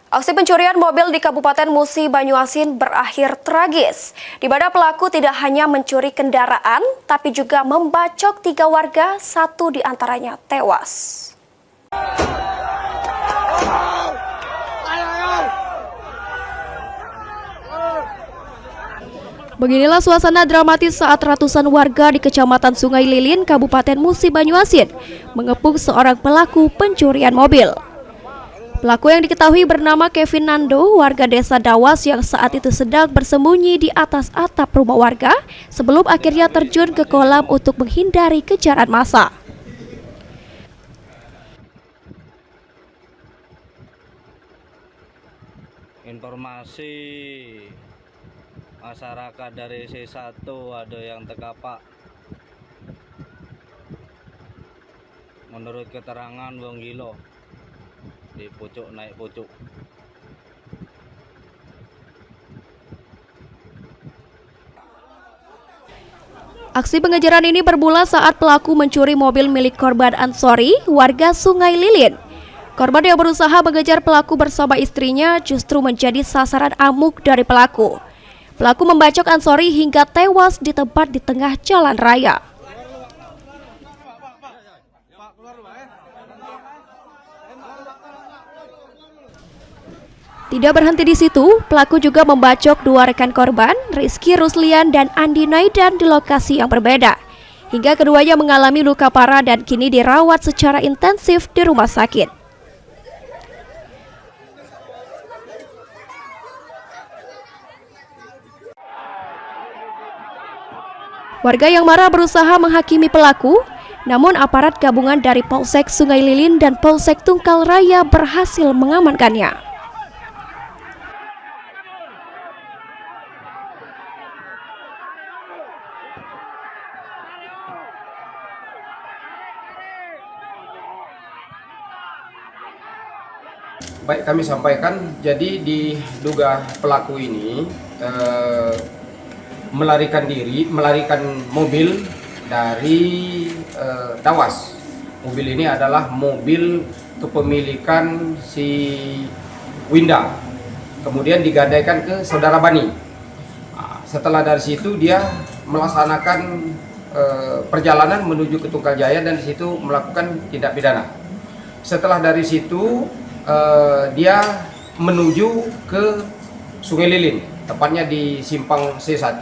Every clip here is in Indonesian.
Aksi pencurian mobil di Kabupaten Musi Banyuasin berakhir tragis, di mana pelaku tidak hanya mencuri kendaraan, tapi juga membacok 3 warga, 1 diantaranya tewas. Beginilah suasana dramatis saat ratusan warga di Kecamatan Sungai Lilin, Kabupaten Musi Banyuasin, mengepung seorang pelaku pencurian mobil. Pelaku yang diketahui bernama Kevin Nando, warga desa Dawas yang saat itu sedang bersembunyi di atas atap rumah warga sebelum akhirnya terjun ke kolam untuk menghindari kejaran massa. Informasi masyarakat dari C1 ada yang terkapak. Menurut keterangan wong gilo di pucuk naik pucuk. Aksi pengejaran ini bermula saat pelaku mencuri mobil milik korban Ansori, warga Sungai Lilin. Korban yang berusaha mengejar pelaku bersama istrinya justru menjadi sasaran amuk dari pelaku. Pelaku membacok Ansori hingga tewas di tempat di tengah jalan raya. Tidak berhenti di situ, pelaku juga membacok 2 rekan korban, Rizky Ruslian dan Andi Naidan di lokasi yang berbeda. Hingga keduanya mengalami luka parah dan kini dirawat secara intensif di rumah sakit. Warga yang marah berusaha menghakimi pelaku, namun aparat gabungan dari Polsek Sungai Lilin dan Polsek Tungkal Raya berhasil mengamankannya. Baik, kami sampaikan, jadi diduga pelaku ini melarikan mobil dari Dawas. Mobil ini adalah mobil kepemilikan si Winda, kemudian digadaikan ke saudara Bani. Setelah dari situ dia melaksanakan perjalanan menuju ke Tungkal Jaya dan di situ melakukan tindak pidana. Setelah dari situ dia menuju ke Sungai Lilin, tepatnya di simpang C1.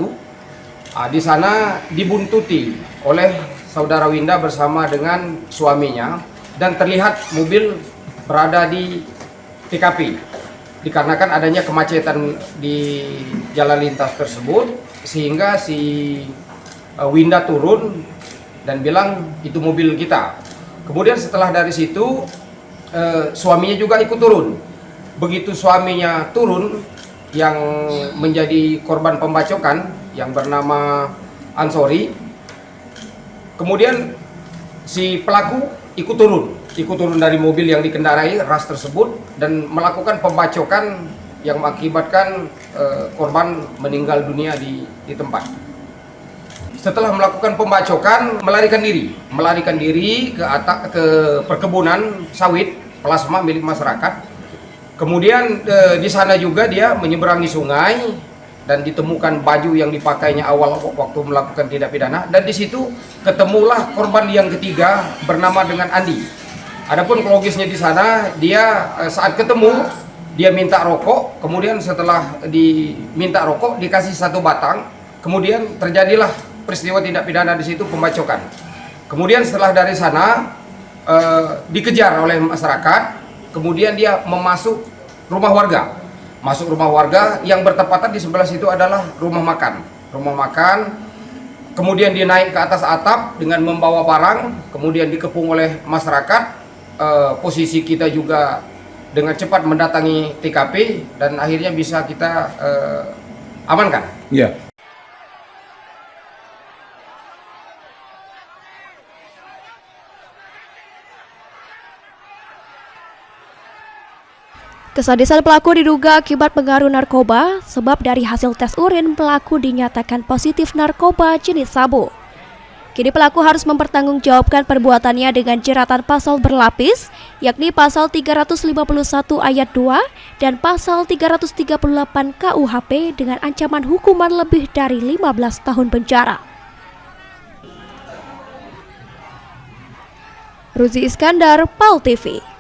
Di sana dibuntuti oleh saudara Winda bersama dengan suaminya dan terlihat mobil berada di TKP. Dikarenakan adanya kemacetan di jalan lintas tersebut, sehingga si Winda turun dan bilang itu mobil kita. Kemudian setelah dari situ suaminya juga ikut turun. Begitu suaminya turun, yang menjadi korban pembacokan yang bernama Ansori, kemudian si pelaku ikut turun dari mobil yang dikendarai ras tersebut dan melakukan pembacokan yang mengakibatkan korban meninggal dunia di tempat. Setelah melakukan pembacokan, melarikan diri ke perkebunan sawit plasma milik masyarakat. Kemudian di sana juga dia menyeberangi sungai dan ditemukan baju yang dipakainya awal waktu melakukan tindak pidana, dan di situ ketemulah korban yang ketiga bernama dengan Andi. Adapun logisnya di sana, dia saat ketemu dia minta rokok, kemudian setelah diminta rokok dikasih 1 batang, kemudian terjadilah peristiwa tindak pidana di situ, pembacokan. Kemudian setelah dari sana dikejar oleh masyarakat, kemudian dia masuk rumah warga yang bertepatan di sebelah situ adalah rumah makan. Kemudian dia naik ke atas atap dengan membawa barang, kemudian dikepung oleh masyarakat. Posisi kita juga dengan cepat mendatangi TKP dan akhirnya bisa kita amankan. Iya. Kesadisan pelaku diduga akibat pengaruh narkoba, sebab dari hasil tes urin pelaku dinyatakan positif narkoba jenis sabu. Kini pelaku harus mempertanggungjawabkan perbuatannya dengan jeratan pasal berlapis, yakni pasal 351 ayat 2 dan pasal 338 KUHP dengan ancaman hukuman lebih dari 15 tahun penjara. Ruzi Iskandar, PAL TV.